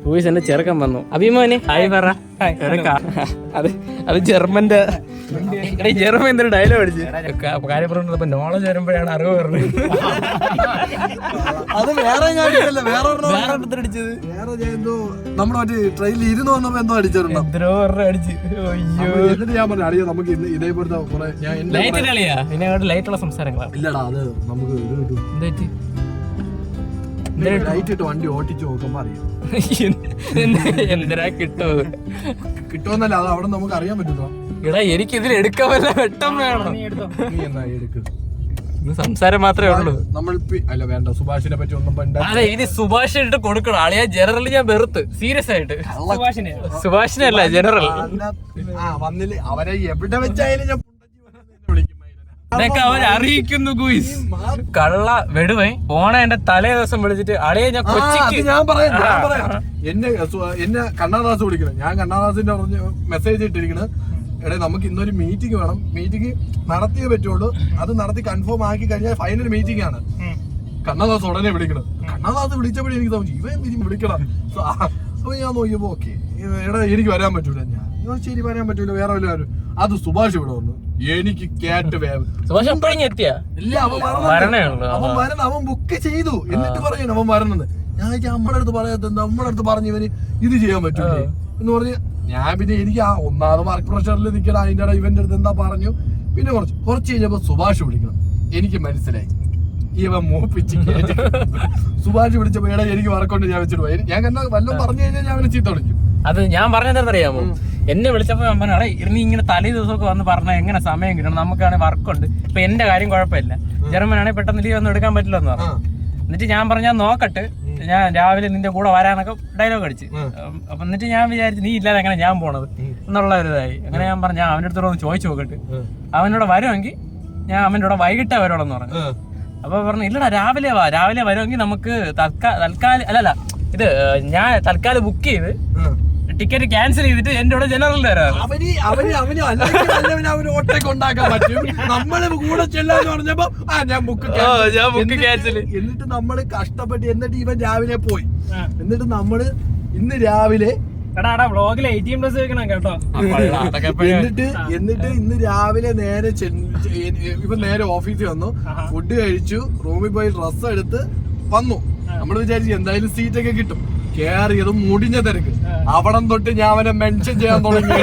Luis എന്റെ ചെറുക്കൻ വന്നു. അഭിമോനെ ഹായ് പറ. അത് ജർമ്മന്റെ ജർമ്മൻ എന്തൊരു ഡയലോഗ് അടിച്ചു. കാര്യം പറഞ്ഞപ്പോ നോളജ് വരുമ്പോഴാണ് അറിവ് പറഞ്ഞത്. അത് വേറെ അടിച്ചത് നമ്മുടെ മറ്റേ ട്രെയിനിൽ ഇരുന്ന് വന്നപ്പോ എന്തോ അടിച്ചിട്ടുണ്ടോ? എന്തോ അടിച്ച്. എന്നിട്ട് ഞാൻ പറഞ്ഞു അറിയാം നമുക്ക് ഇതേപോലത്തെ ലൈറ്റുള്ള സംസാരങ്ങളാണ്. ഇല്ലടാ അത് നമുക്ക് ലൈറ്റ് ഇട്ട് വണ്ടി ഓട്ടിച്ച് നോക്കുമ്പോ അറിയാം. എന്തിനാ കിട്ടുമെന്നല്ല, അത് അവിടെ നമുക്ക് അറിയാൻ പറ്റുന്നോ? എടാ എനിക്ക് ഇതിൽ എടുക്കാൻ വല്ല വെട്ടം വേണം. സംസാരം മാത്രമേ ഉള്ളൂ. നമ്മൾ അല്ല വേണ്ട, സുഭാഷിനെ പറ്റി ഒന്നും അതെ ഇനി സുഭാഷ് ഇട്ട് കൊടുക്കണം. ആളിയാ ജനറൽ ഞാൻ വെറുത്ത് സീരിയസ് ആയിട്ട്. സുഭാഷിനെ അല്ല ജനറൽ. വന്നില്ല അവരെ എവിടെ വെച്ചായാലും ഞാൻ അറിയിക്കുന്നു ഗുയിസ്. കള്ള വെടുവേ പോണ എന്റെ തലേ ദിവസം വിളിച്ചിട്ട് അളിയെ ഞാൻ കൊച്ചിക്ക് ഞാൻ പറയാം എന്നെ കണ്ണാദാസ് വിളിക്കണം. ഞാൻ കണ്ണാദാസിന്റെ പറഞ്ഞ് മെസ്സേജ് ഇട്ടിരിക്കുന്നത്, എടേ നമുക്ക് ഇന്നൊരു മീറ്റിംഗ് വേണം, മീറ്റിംഗ് നടത്തിയേ പറ്റുള്ളൂ, അത് നടത്തി കൺഫേം ആക്കി കഴിഞ്ഞാൽ ഫൈനൽ മീറ്റിംഗ് ആണ്. കണ്ണാദാസ് ഉടനെ വിളിക്കണം. കണ്ണാദാസ് വിളിച്ചപ്പോഴേ എനിക്ക് തോന്നി ഇവൻ വിളിക്കണം. അപ്പൊ ഞാൻ നോക്കിയപ്പോ ഓക്കെ എടാ എനിക്ക് വരാൻ പറ്റൂല. ഞാൻ ശരി വരാൻ പറ്റൂല, വേറെ വല്ല വരും. അത് സുഭാഷ് ഇവിടെ വന്നു. എനിക്ക് കേട്ട് അവൻ ബുക്ക് ചെയ്തു എന്നിട്ട് പറയണം അവൻ വരണെന്ന്. ഞാൻ നമ്മുടെ അടുത്ത് പറയാത്ത നമ്മുടെ അടുത്ത് പറഞ്ഞു ഇവന് ഇത് ചെയ്യാൻ പറ്റൂലേ എന്ന് പറഞ്ഞ് ഞാൻ പിന്നെ എനിക്ക് ആ ഒന്നാമത് വർക്ക് പ്രഷറിൽ നിൽക്കണം. അതിന്റെ ഇവന്റെ അടുത്ത് എന്താ പറഞ്ഞു. പിന്നെ കുറച്ച് കഴിഞ്ഞപ്പോ സുഭാഷ് വിളിക്കണം. എനിക്ക് മനസ്സിലായി ഇവൻ മൂപ്പിച്ച് സുഭാഷ് വിളിച്ചപ്പോ എടാ എനിക്ക് വർക്കൊണ്ട് ഞാൻ വെച്ചിട്ട് പോയി. ഞാൻ കണ്ട വല്ലതും പറഞ്ഞു കഴിഞ്ഞാൽ ഞാൻ അവനെ ചീത്ത വിളിക്കും. അത് ഞാൻ പറഞ്ഞതറിയാമോ, എന്നെ വിളിച്ചപ്പോ ഞാൻ പറഞ്ഞു നീ ഇങ്ങനെ തലേ ദിവസമൊക്കെ വന്ന് പറഞ്ഞാൽ എങ്ങനെ സമയം കിട്ടണം, നമുക്കാണെങ്കിൽ വർക്കുണ്ട്. ഇപ്പൊ എന്റെ കാര്യം കുഴപ്പമില്ല, ജർമ്മനാണെങ്കിൽ പെട്ടെന്ന് ലീവ് ഒന്നും എടുക്കാൻ പറ്റില്ല എന്ന് പറഞ്ഞു. എന്നിട്ട് ഞാൻ പറഞ്ഞു ഞാൻ നോക്കട്ടെ, ഞാൻ രാവിലെ നിന്റെ കൂടെ വരാനൊക്കെ ഡയലോഗ് അടിച്ച്. അപ്പൊ എന്നിട്ട് ഞാൻ വിചാരിച്ചു നീ ഇല്ലാതെ എങ്ങനെ ഞാൻ പോണത് എന്നുള്ള ഒരു ഇതായി. അങ്ങനെ ഞാൻ പറഞ്ഞു ഞാൻ അവൻ്റെ അടുത്തോടെ ഒന്ന് ചോദിച്ചു നോക്കട്ടെ, അവനോട് വരുമെങ്കിൽ ഞാൻ അവൻ്റെ കൂടെ വൈകിട്ടേ വരുള്ളൂ പറഞ്ഞു. അപ്പൊ പറഞ്ഞു ഇല്ലടാ രാവിലെ വരുമെങ്കിൽ നമുക്ക് തൽക്കാലം അല്ലല്ല ഇത് ഞാൻ തൽക്കാലം ബുക്ക് ചെയ്ത് ടിക്കറ്റ് ക്യാൻസൽ ചെയ്തിട്ട് എന്റെ കൂടെ ജനറലിൽ വരാം. നമ്മള് കൂടെ ചെല്ലാന്ന് പറഞ്ഞപ്പോ ഞാൻ ബുക്ക് ക്യാൻസൽ. എന്നിട്ട് നമ്മള് കഷ്ടപ്പെട്ട് എന്നിട്ട് ഇവൻ രാവിലെ പോയി. എന്നിട്ട് നമ്മള് ഇന്ന് രാവിലെ എന്നിട്ട് ഇന്ന് രാവിലെ നേരെ ഇവൻ നേരെ ഓഫീസിൽ വന്നു, ഫുഡ് കഴിച്ചു, റൂമിൽ പോയി ഡ്രസ്സ് എടുത്ത് വന്നു. നമ്മള് വിചാരിച്ചു എന്തായാലും സീറ്റൊക്കെ കിട്ടും. കേറിയത് മുടിഞ്ഞ തിരക്ക്. അവിടം തൊട്ട് ഞാൻ അവനെ മെൻഷൻ ചെയ്യാൻ തുടങ്ങി.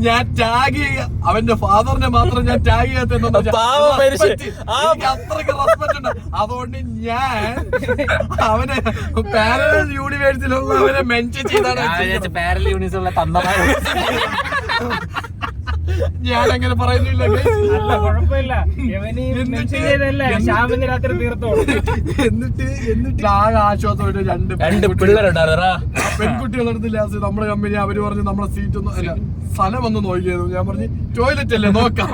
ഞാൻ ടാഗ് ചെയ്യുക, അവന്റെ ഫാദറിനെ മാത്രം ഞാൻ ടാഗ് ചെയ്യാത്ത അത്രയ്ക്ക് റെസ്പെക്ട് ഉണ്ട്. അതുകൊണ്ട് ഞാൻ അവനെ പാരലൽ യൂണിവേഴ്സിലുള്ള അവനെ മെൻഷൻ ചെയ്താണ്. പാരലൽ യൂണിവേഴ്സിലുള്ള തന്നമാർ ഞാൻ അങ്ങനെ പറയുന്നില്ല. എന്നിട്ട് ആകെ ആശ്വാസമായിട്ട് രണ്ട് പിള്ളേരുണ്ടായിരുന്നാ പെൺകുട്ടികളെടുത്ത് ലാസ്റ്റ് നമ്മുടെ കമ്പനി അവര് പറഞ്ഞു നമ്മളെ സീറ്റ് ഒന്നും അല്ല സ്ഥലം ഒന്ന് നോക്കിയത്. ഞാൻ പറഞ്ഞു ടോയ്ലറ്റ് അല്ലേ നോക്കാം.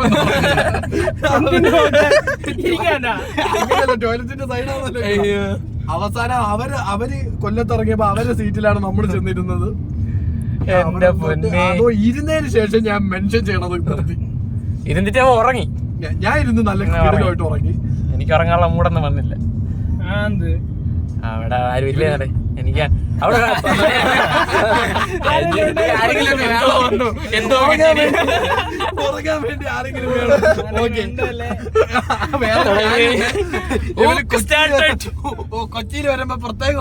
ടോയ്ലറ്റിന്റെ സൈഡാണല്ലോ. അവസാനം അവര് കൊല്ലത്തിറങ്ങിയപ്പോ അവരുടെ സീറ്റിലാണ് നമ്മൾ ചെന്നിരുന്നത്. അതോ ഇരുന്നതിന് ശേഷം ഞാൻ മെൻഷൻ ചെയ്യണത് നിർത്തി. ഇരുന്നിട്ട് അവൻ ഉറങ്ങി. ഞാൻ ഇരുന്ന് നല്ല ക്ലിയറായിട്ട് ഉറങ്ങി. എനിക്ക് ഉറങ്ങാനുള്ള മൂടൊന്നും വന്നില്ല. അവിടെ ആരും ഇല്ലേ എനിക്ക് അവിടെ ഉറങ്ങാൻ വേണ്ടി ആരെങ്കിലും വേണം. കൊച്ചിയിൽ വരുമ്പോ പ്രത്യേക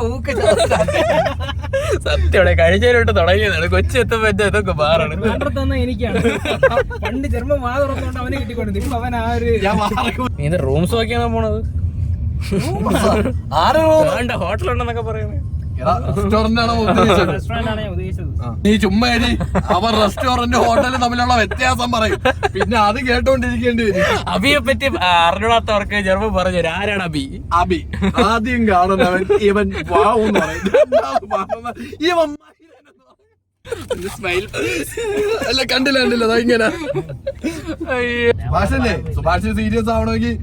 സത്യം കഴിച്ചതിലോട്ട് തുടങ്ങിയതാണ്. കൊച്ചി എത്തുമ്പോ ഇതൊക്കെ മാറാണ്. എനിക്കാണ് പണ്ട് ചെറുപ്പം വാ തുറന്നുകൊണ്ട് അവനെ കിട്ടിക്കൊണ്ടു. ഇപ്പൊ അവൻ ആ ഒരു ഇത് റൂംസ് നോക്കിയാണോ പോണത്? ഹോട്ടലുണ്ടെന്നൊക്കെ പറയുന്നത്. റെസ്റ്റോറന്റ് ആണോ ഉദ്ദേശിച്ചത്? നീ ചുമ്മാ അവർ റെസ്റ്റോറന്റ് ഹോട്ടലും തമ്മിലുള്ള വ്യത്യാസം പറയും. പിന്നെ അത് കേട്ടോണ്ടിരിക്കേണ്ടി വരും. അബിയെ പറ്റി അറിഞ്ഞാത്തവർക്ക് ജർമ്മൻ പറഞ്ഞു ആരാണ് അബി? അബി ആദ്യം കാണുന്നവൻ ഇവൻ വാവെന്ന് പറയും. ഇവൻ അല്ല കണ്ടില്ല ഇങ്ങനെ. സുഭാഷല്ലേ, സുഭാഷ് സീരിയസ് ആവണമെങ്കിൽ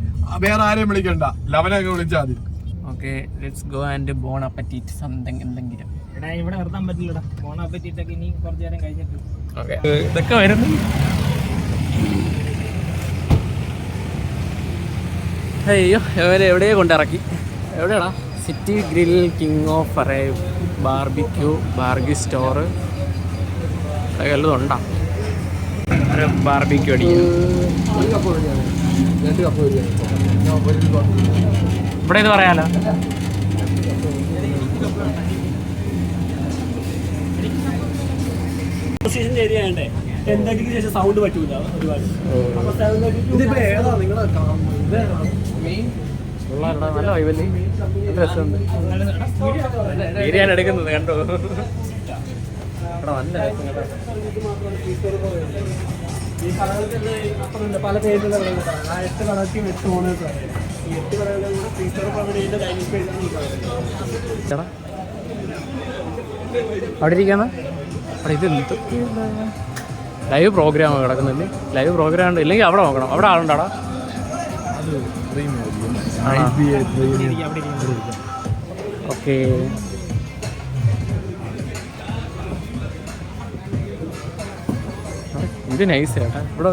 വേറെ ആരെയും വിളിക്കണ്ട, ലവനൊക്കെ വിളിച്ചാൽ മതി. Okay let's go and bon appetit something എന്തെങ്കിലും. എടാ ഇവിടെ നിർത്താൻ പറ്റില്ലടാ, ബോൺ അപ്പറ്റീറ്റൊക്കെ ഇനി കുറച്ചു നേരം കഴിഞ്ഞിട്ട്. ഓക്കെ ഇതൊക്കെ വരുന്നു. അയ്യോ എവിടെയോ കൊണ്ടിറക്കി. എവിടെയാടാ? City grill king of arrive. Barbecue, ബാർഗി സ്റ്റോറ്, അതൊക്കെ എല്ലാം ഉണ്ടാ. ഒരു ബാർബിക്യൂ അടിക്കും. ഇവിടെ ഇത് പറയാലോ. എന്തെങ്കിലും സൗണ്ട് പറ്റൂല ഒരുപാട്. നല്ല വൈബല്ലേ, നല്ല രസമുണ്ട്. ബിരിയാണി എടുക്കുന്നത് കണ്ടോ? നല്ല രസം കേട്ടോ. ഈ കടകൾക്ക് പല പേരിലുള്ള കടകളാണ്. ആ 8 കടയ്ക്ക് 8 ഓണേഴ്സാണ്. ഈ 8 കടകളുടെ കൂടെ ഫീച്ചർ കമ്പനിയുടെ ഡൈനിങ് സ്പേസ് അവിടെ ഇരിക്കാന്ന അവിടെ ഇത് ലൈവ് പ്രോഗ്രാം കിടക്കുന്നില്ലേ? ലൈവ് പ്രോഗ്രാം ഉണ്ട്. ഇല്ലെങ്കിൽ അവിടെ നോക്കണം. അവിടെ ആളുണ്ടോടാ? ഓക്കെ. ഇത് നൈസ് ചേട്ടാ. ഇവിടെ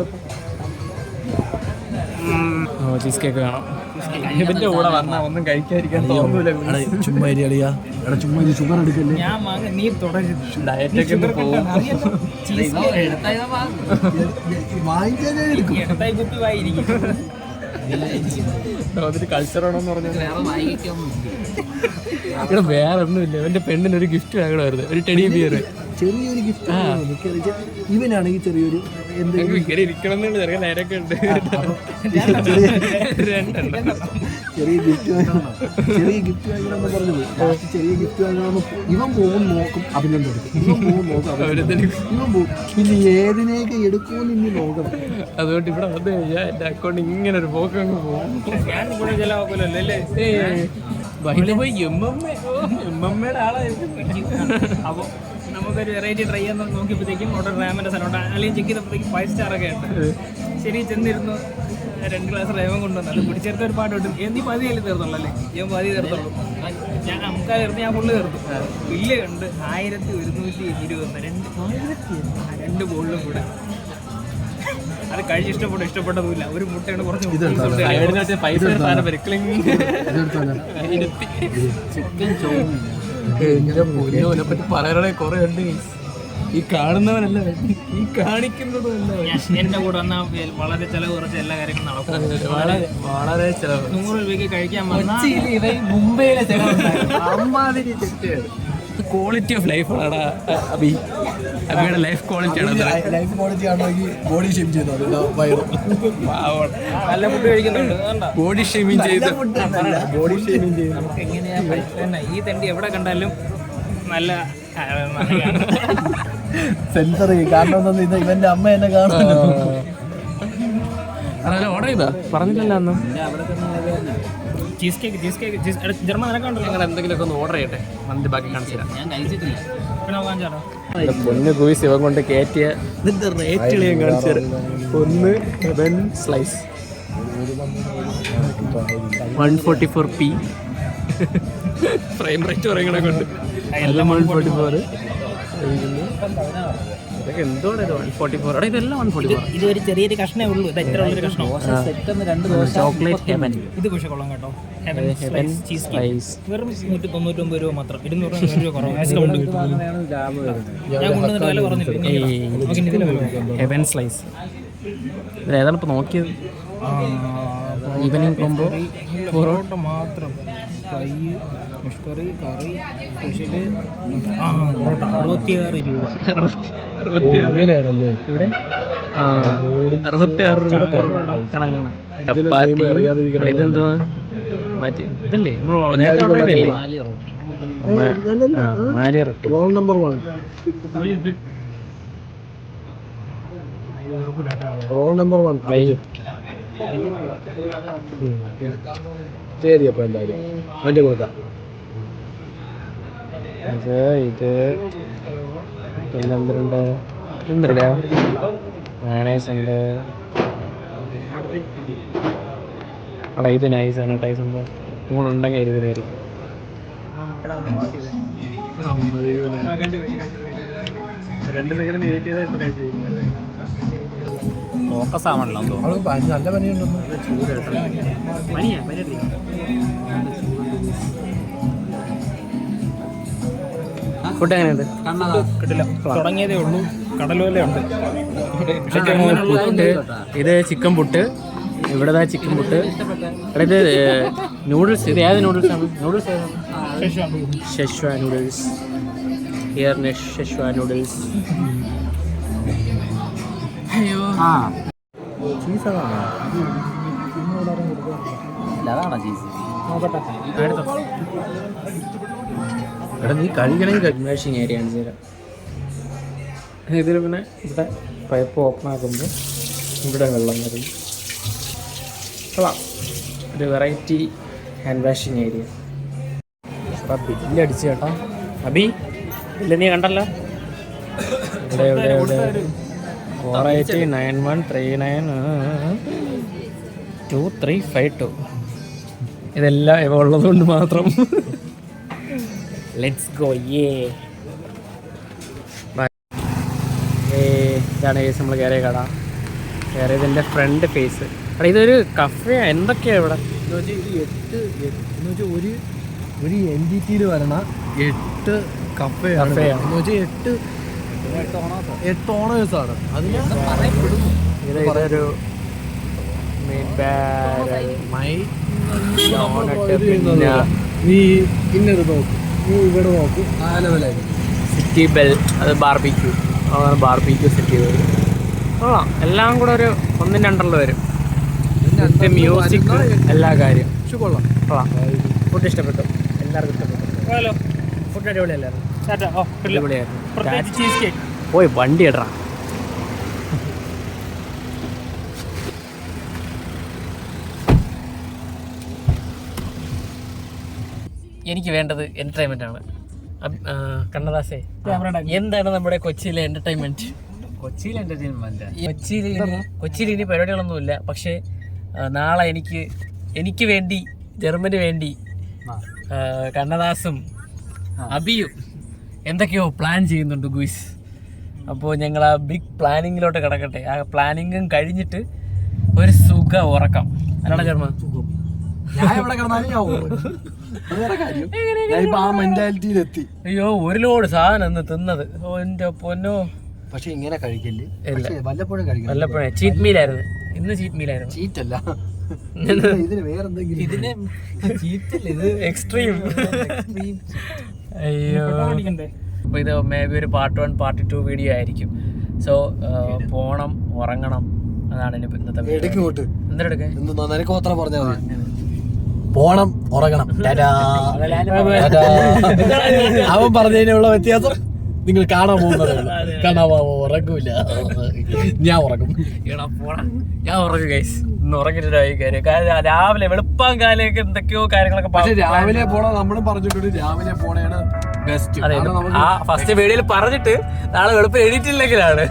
ചീസ് കേക്ക് കാണാം. ഇതിന്റെ കൂടെ വന്നാൽ ഒന്നും കഴിക്കാതിരിക്കാൻ തോന്നൂല. ചുമ്മാ ചുമ്മാ ഷുഗർ എടുക്കല്ലേ. നീ ഡയറ്റൊക്കെ ഒന്ന് പോകും. വാങ്ങിക്കാനേ എടുക്കും. അതിന് കൾച്ചറാണോന്ന് പറഞ്ഞാൽ ഇവിടെ വേറെ ഒന്നുമില്ല. എന്റെ പെണ്ണിനൊരു ഗിഫ്റ്റ് വാങ്ങണമായിരുന്നു, ഒരു ടെഡി ബിയർ. ചെറിയൊരു ഗിഫ്റ്റ് ഇവനാണെങ്കിൽ ചെറിയൊരു ഇങ്ങനെ ഇരിക്കണം എന്നുണ്ട്. ചെറിയ നേരൊക്കെ ഉണ്ട്. ചെറിയ ഗിഫ്റ്റ് വാങ്ങണം, ചെറിയ ഗിഫ്റ്റ് വാങ്ങണമെന്ന് പറഞ്ഞത്. ചെറിയ ഗിഫ്റ്റ് വാങ്ങണമെന്ന് ഇവൻ പോകും നോക്കും, അഭിനന്ദനം എടുക്കും. ഇവൻ പോകും നോക്കും, ഇവൻ പോകും. ഇനി ഏതിനേക്ക് എടുക്കുമെന്ന് ഇനി നോക്കണം. അതുകൊണ്ട് ഇവിടെ വന്നു കഴിഞ്ഞാൽ എന്റെ അക്കൗണ്ട് ഇങ്ങനെ ഒരു പോക്ക് അങ്ങ് പോകും. എമ്മമ്മയുടെ ആളായിരിക്കും. അപ്പോൾ നമുക്കൊരു വെറൈറ്റി ട്രൈ ചെയ്യാൻ നോക്കിയപ്പോഴത്തേക്കും അവിടെ റാമിൻ്റെ സ്ഥലമുണ്ട്. അല്ലെങ്കിൽ ചെക്ക് ചെയ്തപ്പോഴത്തേക്കും 5 സ്റ്റാറൊക്കെ ഉണ്ട്. ശരി, ചെന്നിരുന്നു 2 ഗ്ലാസ് റേവൻ കൊണ്ടുവന്നു. അത് പിടിച്ചേർത്ത ഒരു പാട്ട് കിട്ടും. നീ പതിയല്ലേ തീർത്തുള്ളൂ അല്ലേ? ഞാൻ പതി തീർത്തുള്ളൂ. ഞാൻ നമുക്ക് തീർത്ത് ഞാൻ ഫുള്ള് തീർത്തു. ബില്ല് കണ്ട് 1120 2 ബോളിലും കൂടെ. അത് കഴിച്ച് ഇഷ്ടപ്പെട്ടതുമില്ല. ഒരു മുട്ടയാണ് കുറച്ച് ചിക്കൻ ചോറിനെ പറയാനേ കുറെ ഉണ്ട്. ഈ കാണുന്നവനല്ല, ഈ കാണിക്കുന്നതല്ല. എന്റെ കൂടെ വന്നാൽ വളരെ ചെലവ് കുറച്ച് എല്ലാ കാര്യങ്ങളും നടക്കും. വളരെ ചെലവ്. 100 രൂപയ്ക്ക് കഴിക്കാൻ മുംബൈയിലെ ക്വാളിറ്റി ഓഫ് ലൈഫ് ആണാ അബി. അബിയുടെ ലൈഫ് ക്വാളിറ്റി ആണ്. ലൈഫ് ക്വാളിറ്റി ആണെങ്കിൽ ബോഡി ഷേം ചെയ്തോ വയറും നല്ല ഫുഡ് കഴിക്കുന്നുണ്ട്. ബോഡി ഷേമിങ് ചെയ്ത് ബോഡി ഷേമിങ് ചെയ്ത് നമുക്ക് എങ്ങനെയാ തന്നെ ഈ തെണ്ടി എവിടെ കണ്ടാലും നല്ല സെൻസർ കാരണം ഇത് ഇവന്റെ അമ്മ എന്നെ കാണുന്നു. ഓർഡർ ചെയ്താ പറഞ്ഞില്ലല്ലോ അന്ന്. ചീസ് കേക്ക് ജർമ്മൻ നിനക്കുണ്ടല്ലോ. ഞങ്ങൾ എന്തെങ്കിലുമൊക്കെ ഒന്ന് ഓർഡർ ചെയ്യട്ടെ. അതിന്റെ ബാക്കി കാണിച്ചു തരാം. ഞാൻ കഴിച്ചിട്ടില്ല. പിന്നെ കാണിച്ചാലോ? പൊന്ന് കൂയിസ് ഇവൻ കൊണ്ട് കയറ്റിയ ഇതിന്റെ റേറ്റുകൾ ഞാൻ കാണിച്ചു തരാം. ഒന്ന് heaven slice 144p. Frame rate പറയണ കൊണ്ട് 144. ഇതൊക്കെ എന്തോടെ 144. അവിടെ ഇതെല്ലാം 144. ഇത് ഒരു ചെറിയൊരു കഷ്ണേ ഉള്ളൂ. ഇത് എത്ര ഉള്ളൊരു കഷ്ണം? Chocolate heaven. ഇത് പക്ഷേ കൊള്ളാം കേട്ടോ. ഹെവൻ ചീസ് കേക്ക് വെറും 199 രൂപ മാത്രം. 200 രൂപ കുറവ് ഡിസ്കൗണ്ട് കിട്ടും. ഞാൻ കൊണ്ടുവന്നിട്ട് വില പറഞ്ഞില്ല. ഹെവൻ സ്ലൈസ് ഇതിലേതാണ് ഇപ്പോൾ നോക്കിയത്? ഈവനിങ് കോംബോ പൊറോട്ട മാത്രം, ഫ്രൈ, ഫിഷ് കറി, കറി, സ്പെഷ്യല്. പൊറോട്ട 66 രൂപ. അങ്ങനെയാണല്ലേ ഇവിടെ 66 രൂപ കണക്കാണ്. ഇതെന്തോ മറ്റേ ഇതല്ലേ നേരത്തെ ഓർഡർ ചെയ്തല്ലേ? Roll number 1. Roll number 1. ശരി, അപ്പോൾ എന്തായാലും അവൻ്റെ കൊടുക്കാം. ഇത് പിന്നെ എന്തുണ്ട്? മയണൈസ് ഉണ്ട്. അവിടെ ഇത് നൈസാണ്. ടൈസ് ഉണ്ടോ നിങ്ങളുണ്ടെങ്കിൽ 20 പേര്. ഫോക്കസ് ആവണല്ലോ. നല്ല പനിയുണ്ടെന്ന്. പനിയാ പനി. ഫുഡ് എങ്ങനെയുണ്ട്? കിട്ടില്ല, തുടങ്ങിയതേ ഉള്ളൂ. കടലുവലയുണ്ട്. പുട്ട്, ഇത് ചിക്കൻ പുട്ട്, ഇവിടെ ചിക്കൻ പുട്ട്. ഇവിടെ ഇത് നൂഡിൽസ്. ഇത് ഏത് നൂഡിൽസ് ആണ്? Noodles Schezwan noodles. Here Schezwan noodles. അയ്യോ എടാ നീ കഴിക്കണമെങ്കിൽ വാഷിങ് ഏരിയ ആണ് ചേരാ. ഇതിൽ പിന്നെ ഇവിടെ പൈപ്പ് ഓപ്പൺ ആക്കുമ്പോൾ ഇവിടെ വെള്ളം വരും. കൊള്ളാം, ഒരു വെറൈറ്റി ഹാൻഡ് വാഷിങ് ഏരിയ. അപ്പം ബില്ലടിച്ച് കേട്ടോ. അബി ബില്ല് നീ കണ്ടല്ലോ. ഇവിടെ ഇവിടെ ഇവിടെ 4891392352. ഇതെല്ലാം ഇവ ഉള്ളതുകൊണ്ട് മാത്രം. Let's go. ഇതാണ് കേസ് നമ്മൾ കയറിയ കട. കയറിയതിൻ്റെ ഫ്രണ്ട് ഫേസ്. എടാ ഇതൊരു കഫേ എന്തൊക്കെയാണ് ഇവിടെ? ഒരു NDT-യിൽ വരണ 8 കഫേയാണ്. 8 ഓണേഴ്സാണ്. ഇതൊരു നീ ഇന്നത് നോക്ക്, നീ ഇവിടെ നോക്ക്, ആ ലെവലായി. സിറ്റി ബെൽ, അത് ബാർബിക്യൂ. ബാർബിക്യൂ സെറ്റ് ചെയ്തത് കൊള്ളാം. എല്ലാം കൂടെ ഒരു 1-ന്റെ അണ്ടറിൽ വരും. മ്യൂസിക്, എല്ലാ കാര്യം കൊള്ളാം. കൊള്ളാം. ഫുഡ് ഇഷ്ടപ്പെട്ടു, എല്ലാവർക്കും ഇഷ്ടപ്പെട്ടു. ഫുഡ് അടിപൊളിയല്ലായിരുന്നു? അടിപൊളിയായിരുന്നു. പോയി വണ്ടി ഇടറാ. എനിക്ക് വേണ്ടത് എന്റർടൈൻമെന്റ് ആണ്. കണ്ണദാസേ, എന്താണ് നമ്മുടെ കൊച്ചിയിലെ എന്റർടൈൻമെന്റ്? കൊച്ചിയിൽ ഇനി പരിപാടികളൊന്നുമില്ല. പക്ഷേ നാളെ എനിക്ക് വേണ്ടി, ജർമ്മന് വേണ്ടി കണ്ണദാസും അബിയും എന്തൊക്കെയോ പ്ലാൻ ചെയ്യുന്നുണ്ട് ഗുയിസ്. അപ്പോൾ ഞങ്ങൾ ആ ബിഗ് പ്ലാനിങ്ങിലോട്ട് കിടക്കട്ടെ. ആ പ്ലാനിങ്ങും കഴിഞ്ഞിട്ട് ഒരു സുഖ ഉറക്കം. അല്ലാതെ ജർമ്മ ഞാൻ എവിടെ കിടന്നാലും ആ മെന്റാലിറ്റിയിലെത്തി. അയ്യോ, ഒരു ലോഡ് സാധനം ഒന്ന് തിന്നത്. എന്റെ പൊന്നോ. പക്ഷെ ഇങ്ങനെ കഴിക്കല്ലേ, വല്ലപ്പോഴും കഴിക്കണം. വല്ലപ്പോഴേ ചീറ്റ് മീലായിരുന്നു. ഇന്ന് ചീറ്റ് മീലായിരുന്നു. ചീറ്റല്ല, ഇതിന് വേറെന്തെങ്കിലും. ഇതിന് ഇത് എക്സ്ട്രീം. അയ്യോ, അപ്പൊ ഇത് മേ ബി ഒരു പാർട്ട് 1 പാർട്ട് 2 വീഡിയോ ആയിരിക്കും. സോ പോണം, ഉറങ്ങണം. അതാണ് ഇന്നത്തെ എന്തെടുക്കാൻ പറഞ്ഞാൽ മതി. പോണം, ഉറങ്ങണം. അവൻ പറഞ്ഞതിനുള്ള വ്യത്യാസം നിങ്ങൾ കാണാൻ പോകുന്നത്. ഉറങ്ങൂല, ഞാൻ ഉറങ്ങും. ഞാൻ ഉറങ്ങും ഗൈസ്. ഇന്ന് ഉറങ്ങിട്ടായി കാര്യം. രാവിലെ വെളുപ്പാൻ കാലൊക്കെ എന്തൊക്കെയോ കാര്യങ്ങളൊക്കെ. പക്ഷെ രാവിലെ പോണ നമ്മളും പറഞ്ഞിട്ടുണ്ട്, രാവിലെ പോണേണ് ബെസ്റ്റ്. ആ ഫസ്റ്റ് വീഡിയോയിൽ പറഞ്ഞിട്ട് നാളെ വെളുപ്പം എണീറ്റില്ലെങ്കിലാണ്.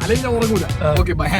അല്ലെങ്കിൽ ഉറങ്ങൂല. Okay, by.